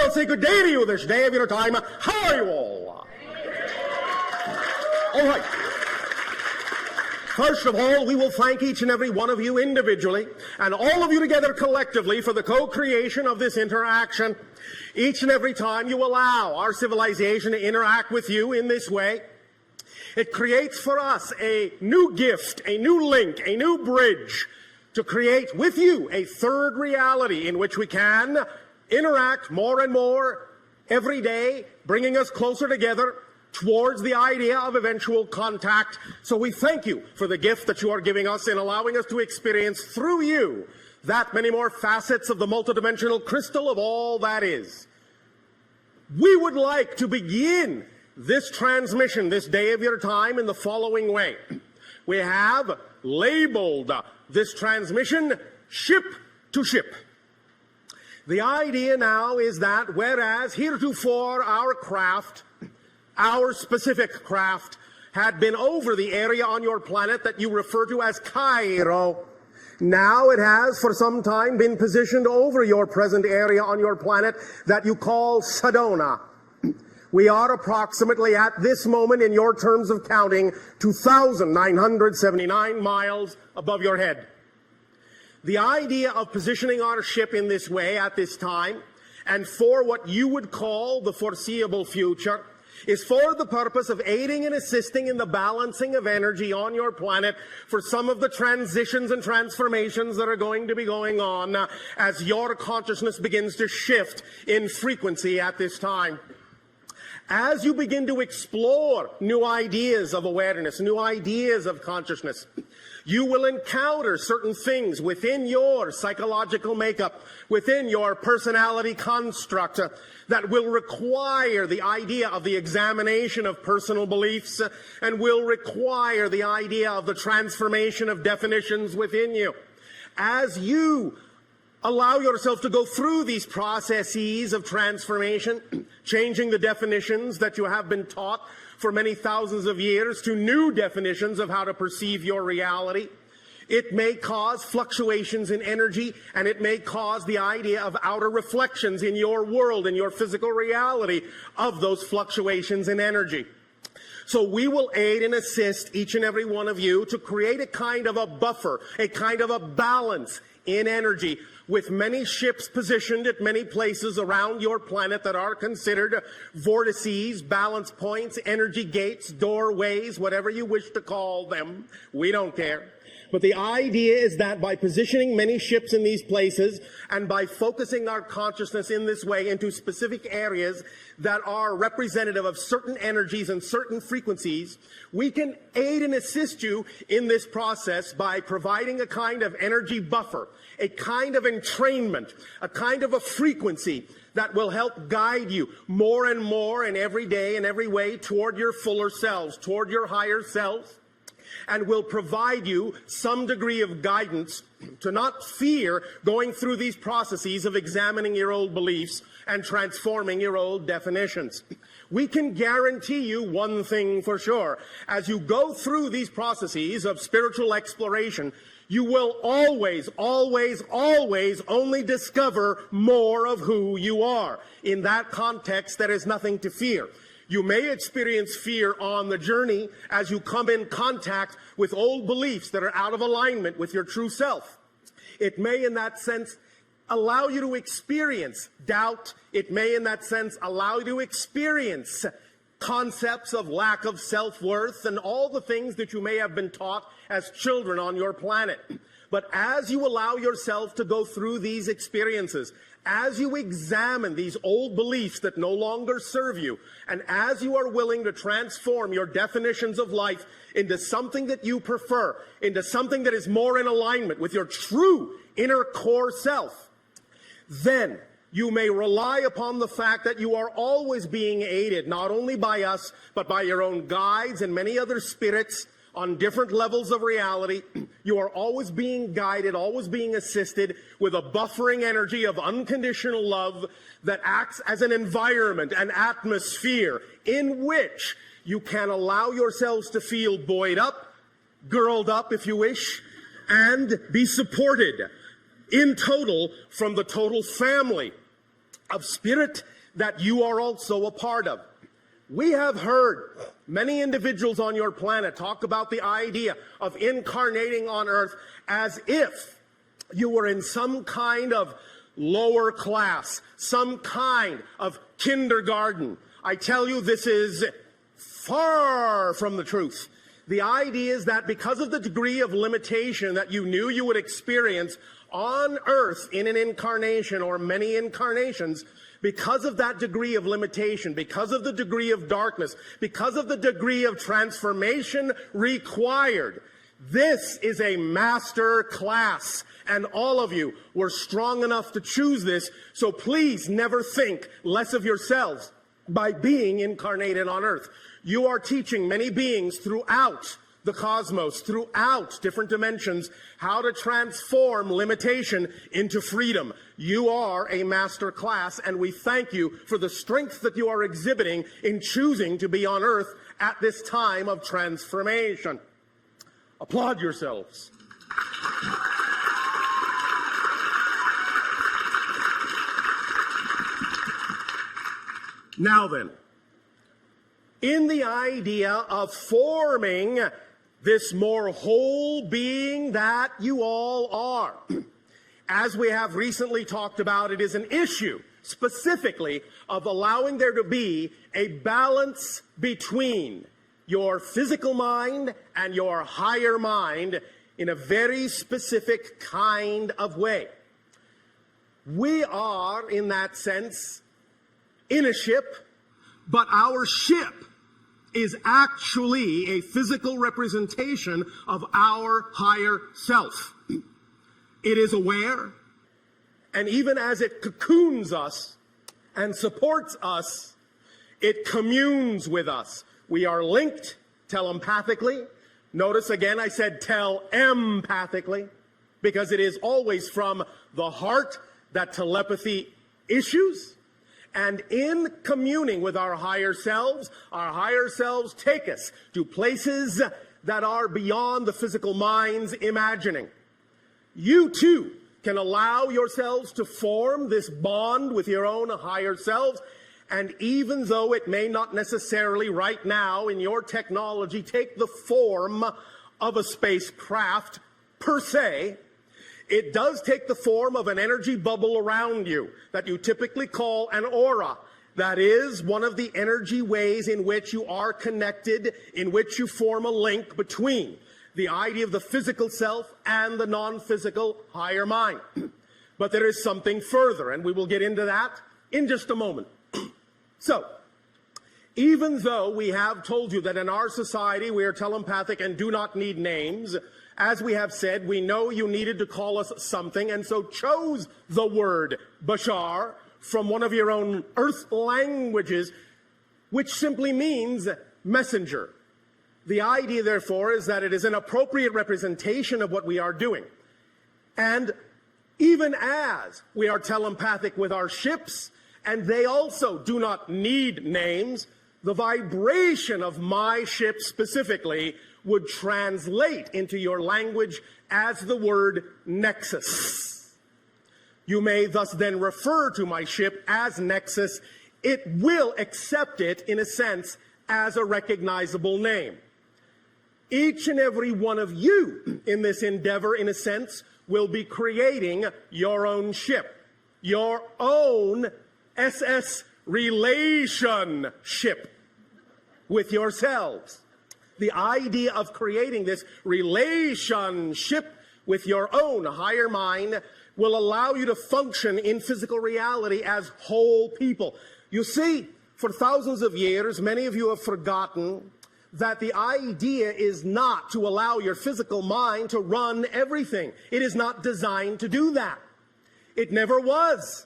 I'll say good day to you this day of your time. How are you all? All right. First of all, we will thank each and every one of you individually and all of you together collectively for the co-creation of this interaction. Each and every time you allow our civilization to interact with you in this way, it creates for us a new gift, a new link, a new bridge to create with you a third reality in which we can interact more and more every day, bringing us closer together towards the idea of eventual contact. So we thank you for the gift that you are giving us in allowing us to experience through you that many more facets of the multidimensional crystal of all that is. We would like to begin this transmission, this day of your time, in the following way. We have labeled this transmission ship to ship. The idea now is that whereas heretofore our specific craft had been over the area on your planet that you refer to as Cairo, now it has for some time been positioned over your present area on your planet that you call Sedona. We are approximately at this moment, in your terms of counting, 2,979 miles above your head. The idea of positioning our ship in this way at this time, and for what you would call the foreseeable future, is for the purpose of aiding and assisting in the balancing of energy on your planet for some of the transitions and transformations that are going to be going on as your consciousness begins to shift in frequency at this time. As you begin to explore new ideas of awareness, new ideas of consciousness, you will encounter certain things within your psychological makeup, within your personality construct, that will require the idea of the examination of personal beliefs and will require the idea of the transformation of definitions within you. As you allow yourself to go through these processes of transformation, changing the definitions that you have been taught for many thousands of years to new definitions of how to perceive your reality, it may cause fluctuations in energy, and it may cause the idea of outer reflections in your world, in your physical reality of those fluctuations in energy. So we will aid and assist each and every one of you to create a kind of a buffer, a kind of a balance in energy, with many ships positioned at many places around your planet that are considered vortices, balance points, energy gates, doorways, whatever you wish to call them. We don't care. But the idea is that by positioning many ships in these places and by focusing our consciousness in this way into specific areas that are representative of certain energies and certain frequencies, we can aid and assist you in this process by providing a kind of energy buffer, a kind of entrainment, a kind of a frequency that will help guide you more and more in every day and every way toward your fuller selves, toward your higher selves, and will provide you some degree of guidance to not fear going through these processes of examining your old beliefs and transforming your old definitions. We can guarantee you one thing for sure. As you go through these processes of spiritual exploration, you will always, always, always only discover more of who you are. In that context, there is nothing to fear. You may experience fear on the journey as you come in contact with old beliefs that are out of alignment with your true self. It may, in that sense, allow you to experience doubt. It may, in that sense, allow you to experience concepts of lack of self-worth and all the things that you may have been taught as children on your planet. But as you allow yourself to go through these experiences, as you examine these old beliefs that no longer serve you, and as you are willing to transform your definitions of life into something that you prefer, into something that is more in alignment with your true inner core self, then you may rely upon the fact that you are always being aided, not only by us, but by your own guides and many other spirits on different levels of reality. You are always being guided, always being assisted with a buffering energy of unconditional love that acts as an environment, an atmosphere in which you can allow yourselves to feel buoyed up, girled up if you wish, and be supported in total from the total family of spirit, that you are also a part of. We have heard many individuals on your planet talk about the idea of incarnating on Earth as if you were in some kind of lower class, some kind of kindergarten. I tell you, this is far from the truth. The idea is that because of the degree of limitation that you knew you would experience on Earth in an incarnation or many incarnations, because of that degree of limitation, because of the degree of darkness, because of the degree of transformation required, this is a master class, and all of you were strong enough to choose this, so please never think less of yourselves by being incarnated on Earth. You are teaching many beings throughout the cosmos, throughout different dimensions, how to transform limitation into freedom. You are a master class, and we thank you for the strength that you are exhibiting in choosing to be on Earth at this time of transformation. Applaud yourselves. Now then, in the idea of forming this more whole being that you all are, as we have recently talked about, it is an issue specifically of allowing there to be a balance between your physical mind and your higher mind in a very specific kind of way. We are, in that sense, in a ship, but our ship is actually a physical representation of our higher self. It is aware, and even as it cocoons us and supports us, it communes with us. We are linked telepathically. Notice again I said telepathically, because it is always from the heart that telepathy issues. And in communing with our higher selves take us to places that are beyond the physical mind's imagining. You too can allow yourselves to form this bond with your own higher selves, and even though it may not necessarily right now in your technology take the form of a spacecraft per se, it does take the form of an energy bubble around you that you typically call an aura. That is one of the energy ways in which you are connected, in which you form a link between the idea of the physical self and the non-physical higher mind. But there is something further, and we will get into that in just a moment. So, even though we have told you that in our society we are telepathic and do not need names, as we have said, we know you needed to call us something, and so chose the word Bashar from one of your own Earth languages, which simply means messenger. The idea, therefore, is that it is an appropriate representation of what we are doing. And even as we are telepathic with our ships, and they also do not need names, the vibration of my ship specifically would translate into your language as the word nexus. You may thus then refer to my ship as Nexus. It will accept it, in a sense, as a recognizable name. Each and every one of you in this endeavor, in a sense, will be creating your own ship, your own SS relationship with yourselves. The idea of creating this relationship with your own higher mind will allow you to function in physical reality as whole people. You see, for thousands of years, many of you have forgotten that the idea is not to allow your physical mind to run everything. It is not designed to do that. It never was.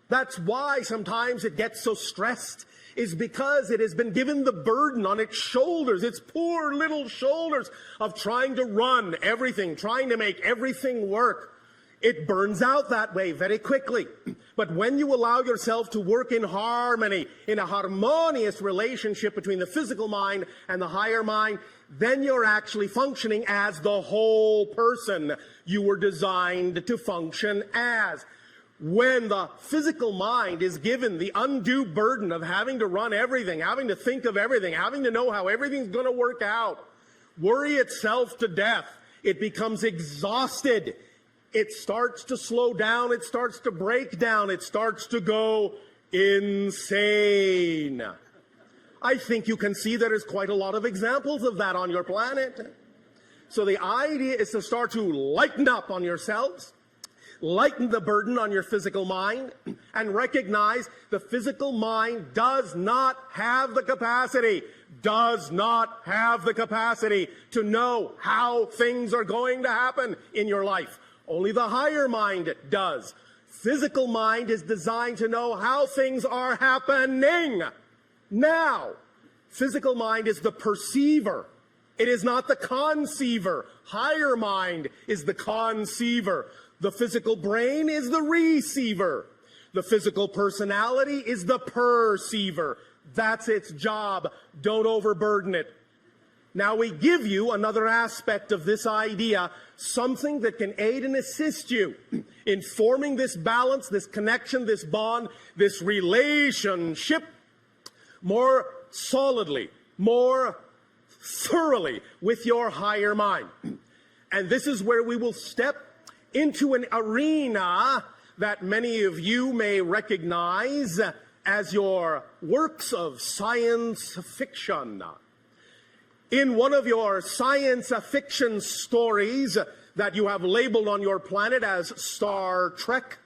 That's why sometimes it gets so stressed, is because it has been given the burden on its shoulders, its poor little shoulders, of trying to run everything, trying to make everything work. It burns out that way very quickly. But when you allow yourself to work in harmony, in a harmonious relationship between the physical mind and the higher mind, then you're actually functioning as the whole person you were designed to function as. when the physical mind is given the undue burden of having to run everything, having to think of everything, having to know how everything's going to work out, worry itself to death, it becomes exhausted. It starts to slow down. It starts to break down. It starts to go insane. I think you can see there's quite a lot of examples of that on your planet. So the idea is to start to lighten up on yourselves, lighten the burden on your physical mind, and recognize the physical mind does not have the capacity to know how things are going to happen in your life. Only the higher mind does. Physical mind is designed to know how things are happening now. Physical mind is the perceiver. It is not the conceiver. Higher mind is the conceiver. The physical brain is the receiver. The physical personality is the perceiver. That's its job. Don't overburden it. Now we give you another aspect of this idea, something that can aid and assist you in forming this balance, this connection, this bond, this relationship more solidly, more thoroughly with your higher mind. And this is where we will step into an arena that many of you may recognize as your works of science fiction. In one of your science fiction stories that you have labeled on your planet as Star Trek,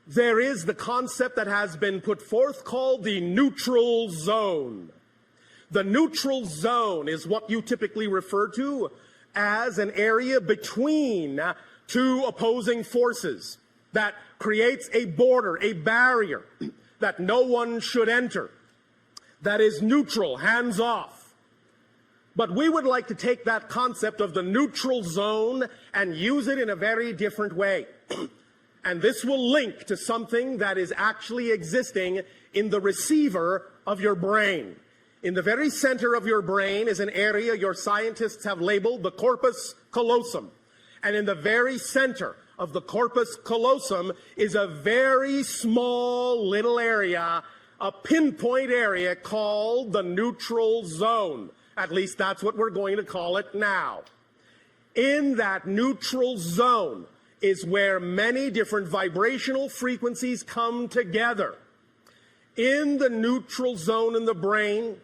there is the concept that has been put forth called the neutral zone. The neutral zone is what you typically refer to as an area between two opposing forces that creates a border, a barrier that no one should enter, that is neutral, hands off. But we would like to take that concept of the neutral zone and use it in a very different way. And this will link to something that is actually existing in the receiver of your brain. In the very center of your brain is an area your scientists have labeled the corpus callosum. And in the very center of the corpus callosum is a very small little area, a pinpoint area called the neutral zone. At least that's what we're going to call it now. In that neutral zone is where many different vibrational frequencies come together. In the neutral zone in the brain,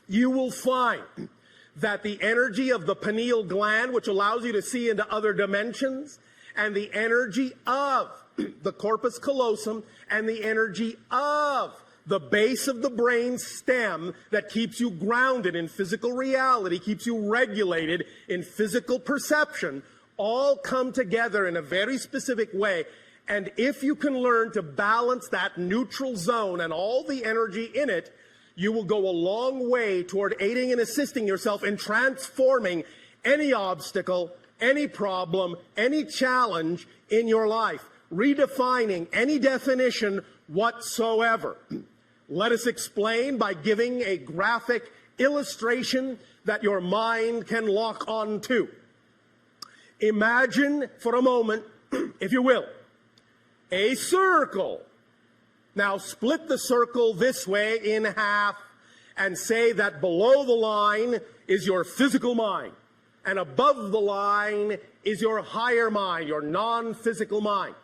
you will find that the energy of the pineal gland, which allows you to see into other dimensions, and the energy of the corpus callosum, and the energy of the base of the brain stem that keeps you grounded in physical reality, keeps you regulated in physical perception, all come together in a very specific way. And if you can learn to balance that neutral zone and all the energy in it, you will go a long way toward aiding and assisting yourself in transforming any obstacle, any problem, any challenge in your life, redefining any definition whatsoever. Let us explain by giving a graphic illustration that your mind can lock on to. Imagine for a moment, if you will, a circle. Now split the circle this way in half and say that below the line is your physical mind and above the line is your higher mind, your non-physical mind.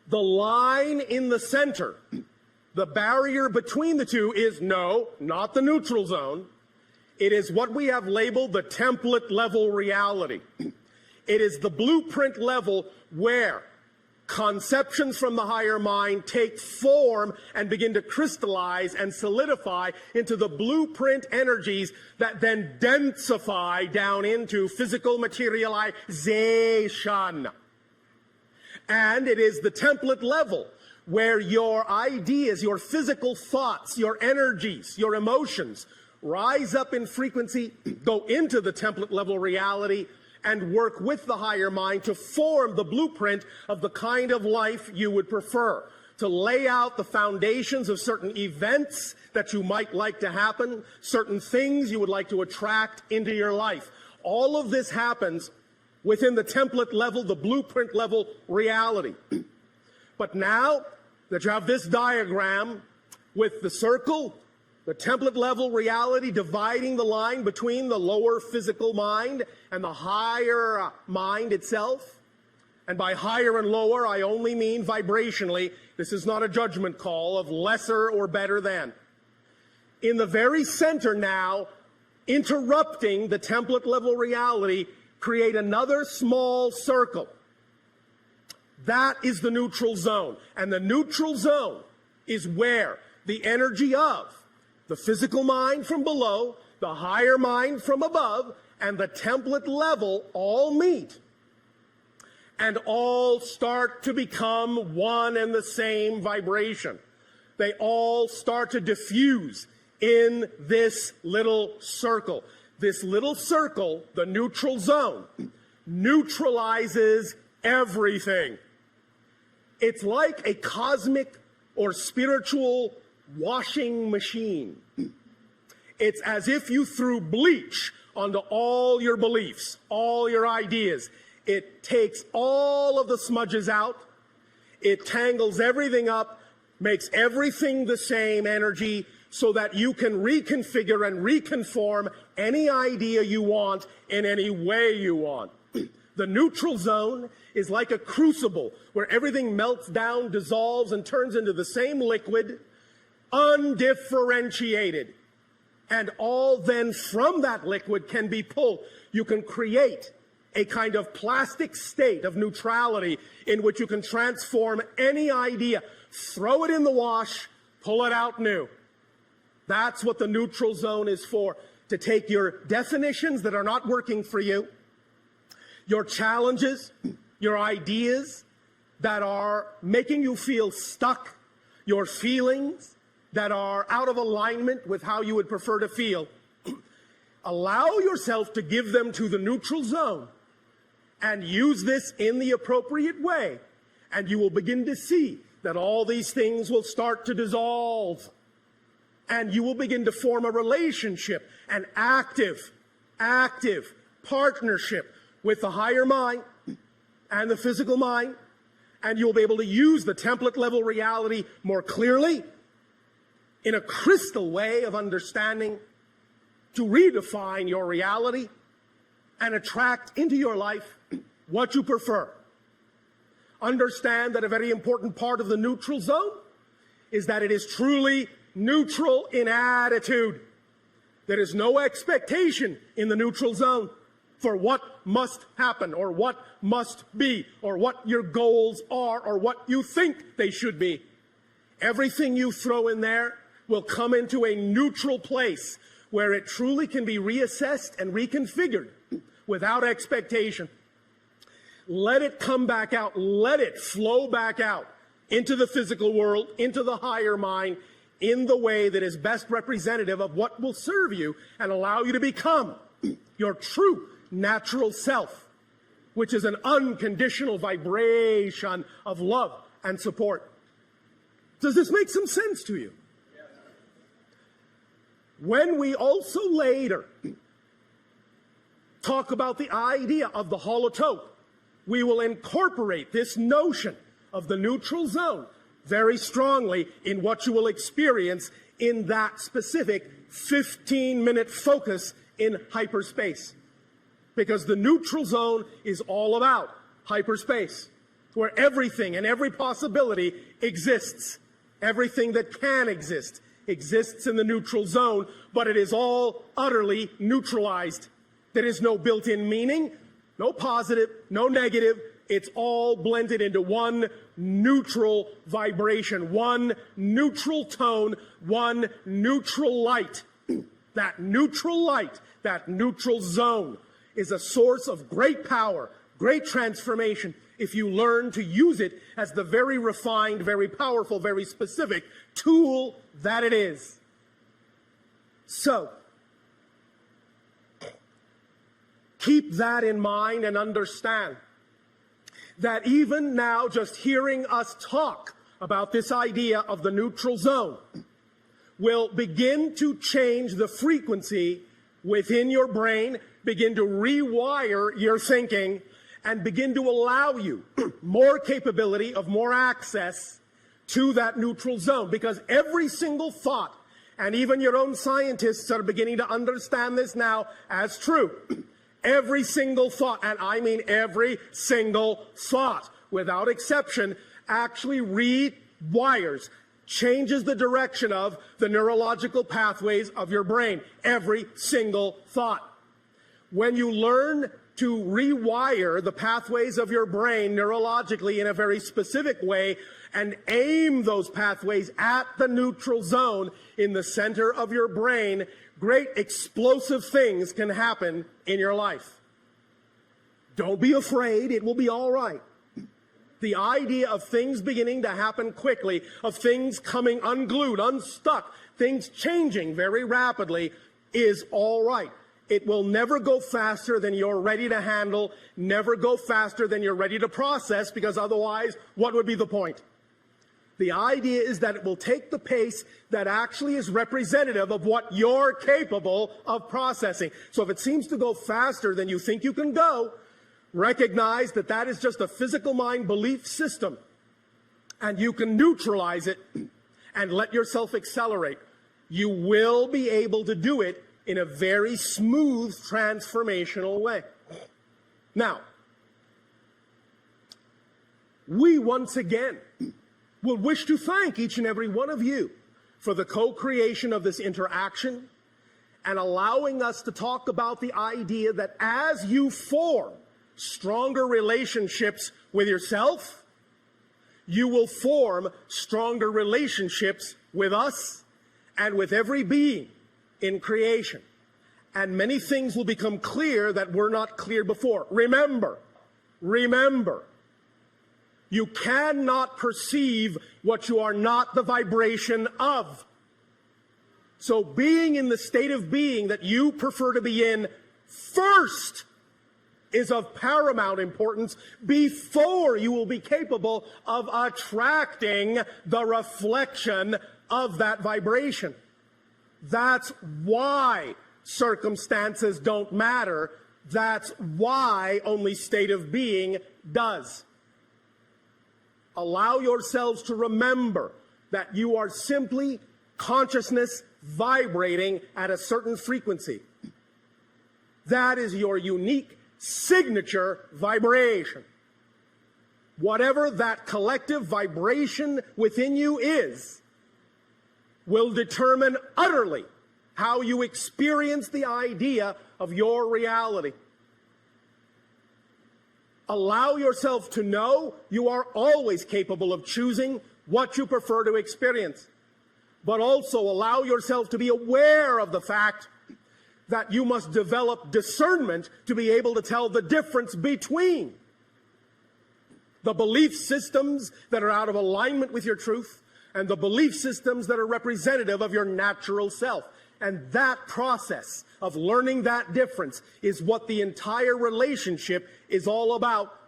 The line in the center, the barrier between the two is not the neutral zone. It is what we have labeled the template level reality. It is the blueprint level where conceptions from the higher mind take form and begin to crystallize and solidify into the blueprint energies that then densify down into physical materialization. And it is the template level where your ideas, your physical thoughts, your energies, your emotions rise up in frequency, go into the template level reality, and work with the higher mind to form the blueprint of the kind of life you would prefer, to lay out the foundations of certain events that you might like to happen, certain things you would like to attract into your life. All of this happens within the template level, the blueprint level reality. But now that you have this diagram with the circle, the template level reality dividing the line between the lower physical mind and the higher mind itself, and by higher and lower, I only mean vibrationally. This is not a judgment call of lesser or better than. In the very center now, interrupting the template level reality, create another small circle. That is the neutral zone. And the neutral zone is where the energy of the physical mind from below, the higher mind from above, and the template level all meet and all start to become one and the same vibration. They all start to diffuse in this little circle. This little circle, the neutral zone, neutralizes everything. It's like a cosmic or spiritual washing machine. It's as if you threw bleach onto all your beliefs, all your ideas. It takes all of the smudges out. It tangles everything up, makes everything the same energy so that you can reconfigure and reconform any idea you want in any way you want. The neutral zone is like a crucible where everything melts down, dissolves, and turns into the same liquid, undifferentiated. And all then from that liquid can be pulled. You can create a kind of plastic state of neutrality in which you can transform any idea, throw it in the wash, pull it out new. That's what the neutral zone is for, to take your definitions that are not working for you, your challenges, your ideas that are making you feel stuck, your feelings that are out of alignment with how you would prefer to feel. Allow yourself to give them to the neutral zone and use this in the appropriate way, and you will begin to see that all these things will start to dissolve, and you will begin to form a relationship, an active partnership with the higher mind and the physical mind, and you'll be able to use the template level reality more clearly in a crystal way of understanding to redefine your reality and attract into your life what you prefer. Understand that a very important part of the neutral zone is that it is truly neutral in attitude. There is no expectation in the neutral zone for what must happen or what must be or what your goals are or what you think they should be. Everything you throw in there will come into a neutral place where it truly can be reassessed and reconfigured without expectation. Let it come back out. Let it flow back out into the physical world, into the higher mind, in the way that is best representative of what will serve you and allow you to become your true natural self, which is an unconditional vibration of love and support. Does this make some sense to you? When we also later talk about the idea of the holotope, we will incorporate this notion of the neutral zone very strongly in what you will experience in that specific 15-minute focus in hyperspace. Because the neutral zone is all about hyperspace, where everything and every possibility exists. Everything that can exist exists in the neutral zone, but it is all utterly neutralized. There is no built-in meaning, no positive, no negative. It's all blended into one neutral vibration, one neutral tone, one neutral light. That neutral light, that neutral zone is a source of great power, great transformation, if you learn to use it as the very refined, very powerful, very specific tool that it is. So, keep that in mind and understand that even now, just hearing us talk about this idea of the neutral zone will begin to change the frequency within your brain begin to rewire your thinking and begin to allow you more capability of more access to that neutral zone. Because every single thought, and even your own scientists are beginning to understand this now as true, every single thought, and I mean every single thought, without exception, actually rewires, changes the direction of the neurological pathways of your brain. Every single thought. When you learn to rewire the pathways of your brain neurologically in a very specific way and aim those pathways at the neutral zone in the center of your brain, great explosive things can happen in your life. Don't be afraid. It will be all right. The idea of things beginning to happen quickly, of things coming unglued, unstuck, things changing very rapidly is all right. It will never go faster than you're ready to handle, never go faster than you're ready to process, because otherwise, what would be the point? The idea is that it will take the pace that actually is representative of what you're capable of processing. So if it seems to go faster than you think you can go, recognize that that is just a physical mind belief system, and you can neutralize it and let yourself accelerate. You will be able to do it in a very smooth, transformational way. Now, we once again will wish to thank each and every one of you for the co-creation of this interaction and allowing us to talk about the idea that as you form stronger relationships with yourself, you will form stronger relationships with us and with every being in creation. And many things will become clear that were not clear before. Remember, you cannot perceive what you are not the vibration of. So being in the state of being that you prefer to be in first is of paramount importance before you will be capable of attracting the reflection of that vibration. That's why circumstances don't matter. That's why only state of being does. Allow yourselves to remember that you are simply consciousness vibrating at a certain frequency. That is your unique signature vibration. Whatever that collective vibration within you is, will determine utterly how you experience the idea of your reality. Allow yourself to know you are always capable of choosing what you prefer to experience, but also allow yourself to be aware of the fact that you must develop discernment to be able to tell the difference between the belief systems that are out of alignment with your truth and the belief systems that are representative of your natural self. And that process of learning that difference is what the entire relationship is all about,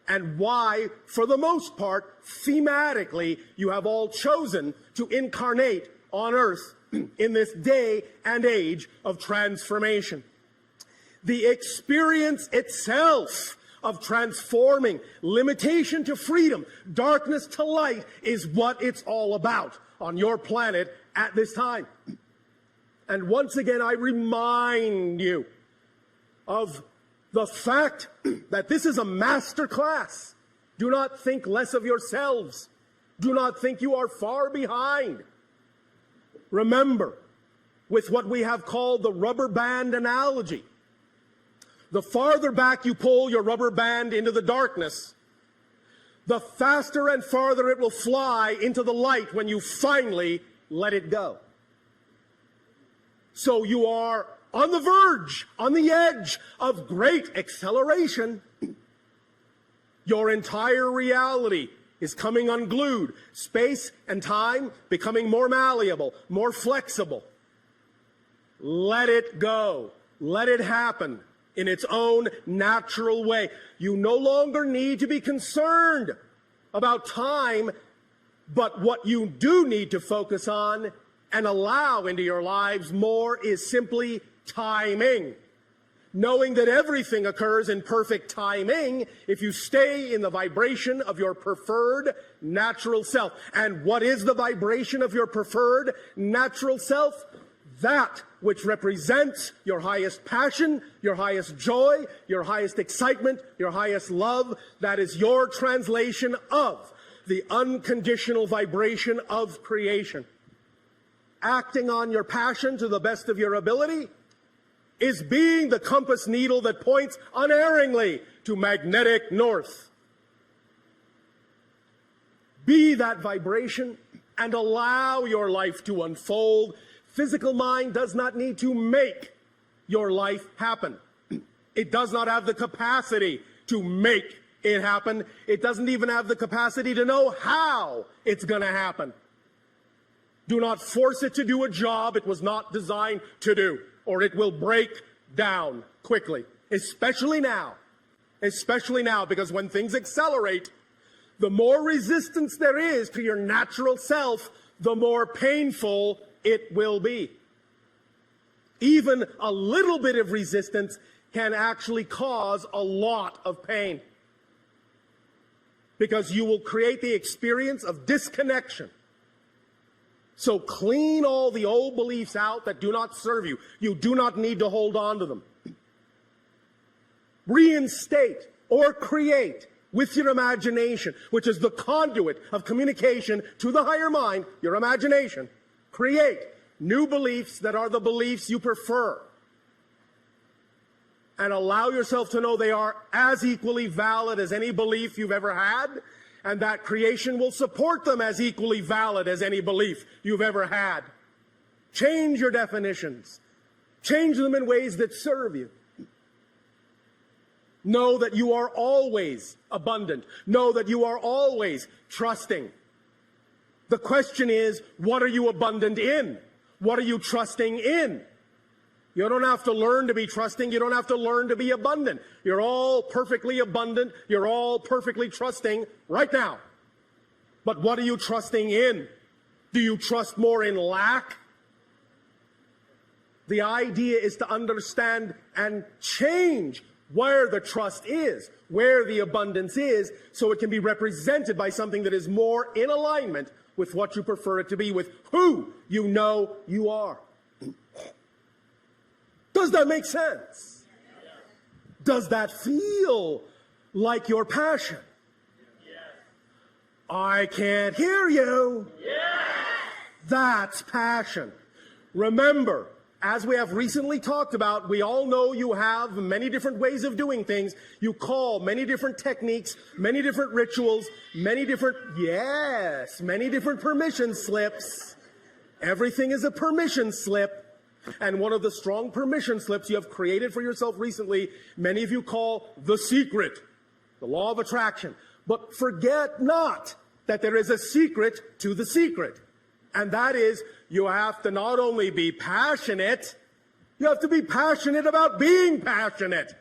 and why, for the most part, thematically, you have all chosen to incarnate on Earth in this day and age of transformation. The experience itself of transforming limitation to freedom, darkness to light, is what it's all about on your planet at this time. And once again, I remind you of the fact that this is a master class. Do not think less of yourselves. Do not think you are far behind. Remember, with what we have called the rubber band analogy, the farther back you pull your rubber band into the darkness, the faster and farther it will fly into the light when you finally let it go. So you are on the verge, on the edge of great acceleration. Your entire reality is coming unglued. Space and time becoming more malleable, more flexible. Let it go. Let it happen in its own natural way. You no longer need to be concerned about time, but what you do need to focus on and allow into your lives more is simply timing. Knowing that everything occurs in perfect timing if you stay in the vibration of your preferred natural self. And what is the vibration of your preferred natural self? That which represents your highest passion, your highest joy, your highest excitement, your highest love. That is your translation of the unconditional vibration of creation. Acting on your passion to the best of your ability is being the compass needle that points unerringly to magnetic north. Be that vibration and allow your life to unfold. Physical mind does not need to make your life happen. It does not have the capacity to make it happen. It doesn't even have the capacity to know how it's going to happen. Do not force it to do a job it was not designed to do, or it will break down quickly, especially now, because when things accelerate, the more resistance there is to your natural self, the more painful it will be. Even a little bit of resistance can actually cause a lot of pain, because you will create the experience of disconnection. So clean all the old beliefs out that do not serve you. You do not need to hold on to them. Reinstate or create with your imagination, which is the conduit of communication to the higher mind, your imagination. Create new beliefs that are the beliefs you prefer. And allow yourself to know they are as equally valid as any belief you've ever had, and that creation will support them as equally valid as any belief you've ever had. Change your definitions. Change them in ways that serve you. Know that you are always abundant. Know that you are always trusting. The question is, what are you abundant in? What are you trusting in? You don't have to learn to be trusting. You don't have to learn to be abundant. You're all perfectly abundant. You're all perfectly trusting right now. But what are you trusting in? Do you trust more in lack? The idea is to understand and change where the trust is, where the abundance is, so it can be represented by something that is more in alignment with what you prefer it to be, with who you know you are. Does that make sense? Does that feel like your passion? I can't hear you. That's passion. Remember, as we have recently talked about, we all know you have many different ways of doing things. You call many different techniques, many different rituals, many different permission slips. Everything is a permission slip. And one of the strong permission slips you have created for yourself recently, many of you call the secret, the law of attraction. But forget not that there is a secret to the secret. And that is, you have to not only be passionate, you have to be passionate about being passionate.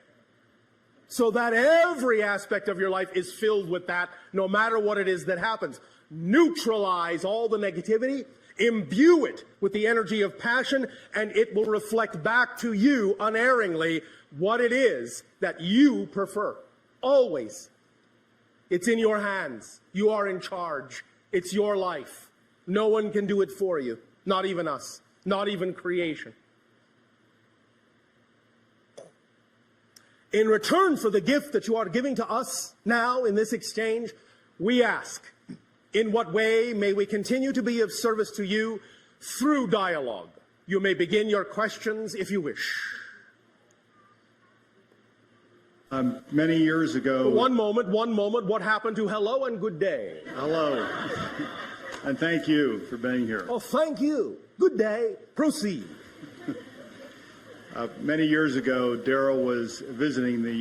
So that every aspect of your life is filled with that, no matter what it is that happens. Neutralize all the negativity. Imbue it with the energy of passion, and it will reflect back to you unerringly what it is that you prefer. Always. It's in your hands. You are in charge. It's your life. No one can do it for you. Not even us. Not even creation. In return for the gift that you are giving to us now in this exchange, we ask, in what way may we continue to be of service to you through dialogue? You may begin your questions if you wish. Many years ago... One moment. What happened to hello and good day? Hello. And thank you for being here. Oh, thank you. Good day. Proceed. Many years ago, Daryl was visiting the